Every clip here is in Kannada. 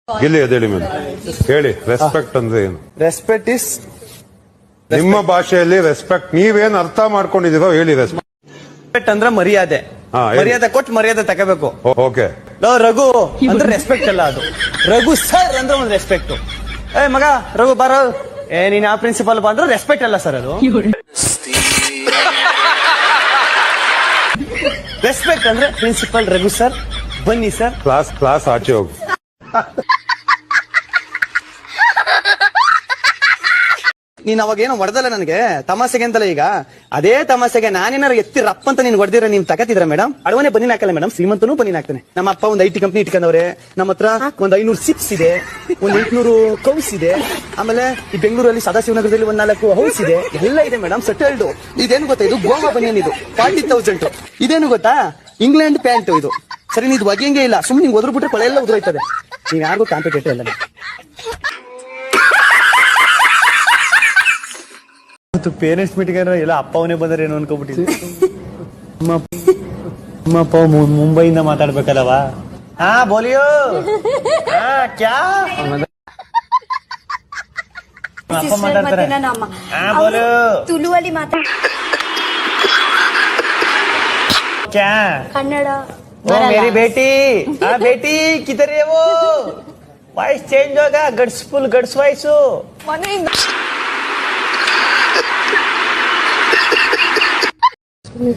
ಗಿಲ್ಲಿ ಅದೇಳಿ ಮೇಲೆ ಹೇಳಿ. ರೆಸ್ಪೆಕ್ಟ್ ಅಂದ್ರೆ ಏನು? ರೆಸ್ಪೆಕ್ಟ್ ಇಸ್ ನಿಮ್ಮ ಭಾಷೆಯಲ್ಲಿ ರೆಸ್ಪೆಕ್ಟ್ ನೀವೇನ್ ಅರ್ಥ ಮಾಡ್ಕೊಂಡಿದೀರೋ ಹೇಳಿ. ರೆಸ್ಪೆಕ್ಟ್ ಅಂದ್ರೆ ಮರ್ಯಾದೆ. ಮರ್ಯಾದೆ ಕೊಟ್ಟು ಮರ್ಯಾದೆ ತಗೋಬೇಕು. ಓಕೆ. ರಘು ಅಂದ್ರೆ ರೆಸ್ಪೆಕ್ಟ್ ಅಲ್ಲ, ಅದು ರಘು ಸರ್ ಅಂದ್ರೆ ಒಂದು ರೆಸ್ಪೆಕ್ಟ್. ಏ ಮಗ ರಘು ಬಾರ, ನೀನ್ ಆ ಪ್ರಿನ್ಸಿಪಲ್ ಬಂದ್ರೆ ರೆಸ್ಪೆಕ್ಟ್ ಅಲ್ಲ ಸರ್, ಅದು ರೆಸ್ಪೆಕ್ಟ್ ಅಂದ್ರೆ ಪ್ರಿನ್ಸಿಪಲ್ ರಘು ಸರ್ ಬನ್ನಿ ಸರ್, ಕ್ಲಾಸ್ ಆಚೆ ಹೋಗು. ನೀನ್ ಅವಾಗ ಏನೋ ಹೊಡೆದಲ್ಲ ನನಗೆ ತಮಾಸೆಗೆ ಅಂತಲ್ಲ. ಈಗ ಅದೇ ತಮಾಸೆಗೆ ನಾನೇನಾರು ಎತ್ತಿ ರಪ್ಪ ಅಂತ ನೀನ್ ಹೊಡೆದಿರ ನೀನ್ ತಗತಿದ್ರ ಮೇಡಮ್? ಅಡವನೆ ಬನ್ನಿ ಹಾಕಲ್ಲ ಮೇಡಮ್, ಶ್ರೀಮಂತನೂ ಬನ್ನಿ ಹಾಕ್ತಾನೆ. ನಮ್ಮ ಅಪ್ಪ ಒಂದು IT ಕಂಪ್ನಿ ಇಟ್ಕೊಂಡವ್ರೆ, ನಮ್ಮ ಹತ್ರ ಒಂದ್ 500 ಸಿಪ್ಸ್ ಇದೆ, ಒಂದ್ 800 ಕೌಸ್ ಇದೆ, ಆಮೇಲೆ ಈ ಬೆಂಗಳೂರಲ್ಲಿ ಸದಾಶಿವನಗರದಲ್ಲಿ 4 ಹೌಸ್ ಇದೆ, ಎಲ್ಲ ಇದೆ ಮೇಡಮ್ ಸೆಟಲ್ಡ್. ಇದೇನು ಗೊತ್ತಾ, ಇದು ಗೋವಾ ಬನ್ನಿ, ಇದು 40,000. ಇದೇನು ಗೊತ್ತಾ, ಇಂಗ್ಲೆಂಡ್ ಪ್ಯಾಂಟ್ ಇದು. ಸರಿ, ನೀದು ಒಗೆಯಂಗೆ ಇಲ್ಲ, ಸುಮ್ಮನೆ ನಿಂಗೆ ಒದ್ರು ಬಿಟ್ರೆ ಕೊಳೆ ಎಲ್ಲ ಉದುರೋಯ್ತದೆ. ನೀವ್ ಯಾರಿಗೂ ಕಾಂಪಿಟೇಟಿವ್ ಅಲ್ಲ. ಪೇರೆಂಟ್ಸ್ ಮೀಟಿಂಗ್ ಎಲ್ಲ ಅಪ್ಪ ಅವನೇ ಬಂದರೆ ಏನು ಅನ್ಕೋಬಿಟ್ಟಿದ್ದೆ. ನಮ್ಮ ಅಪ್ಪ ಮುಂಬೈಯಿಂದ ಮಾತಾಡ್ಬೇಕಲ್ಲವಾ? ಹಾ ಬೋಲಿಯೋ ಕ್ಯಾ ಅಪ್ಪ ಮಾತಾಡ್ತಾರೆ. ತುಳುವಲ್ಲಿ ಕ್ಯಾ ಕನ್ನಡ. ಓ ಮೇರಿ ಬೇಟಿ, ಹಾ ಬೇಟಿ ಕಿಧರ್ ಹೈ ವೋ? ವಾಯ್ಸ್ ಚೇಂಜ್ ಹೋಗಾ, ಗಡ್ಸ್ ಫುಲ್ ಗಡ್ಸ್ ವಾಯ್ಸು.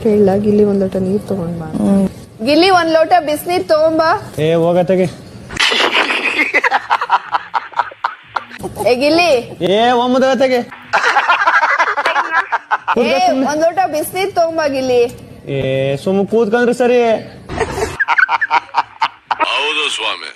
ಕೇಳ ಗಿಲ್ಲಿ 1 ಲೋಟ ನೀರ್ ತಗೊಂಡ್ ಬಾ. ಗಿಲ್ಲಿ 1 ಲೋಟ ಬಿಸಿನೀರ್ ತಗೊಂಬಾ. ಏ ಹೋಗತ್ತಗೆ. ಏ ಗಿಲ್ಲಿ, ಏ ಒಮ್ಮದಗತ್ತಗೆ. ಏ 1 ಲೋಟ ಬಿಸಿನೀರ್ ತಗೊಂಬಾ ಗಿಲ್ಲಿ. ಏ ಸುಮ್ಮ ಕೂತ್ಕೊಂಡ್ರೆ ಸರಿ. ಹೌದು ಸ್ವಾಮಿ.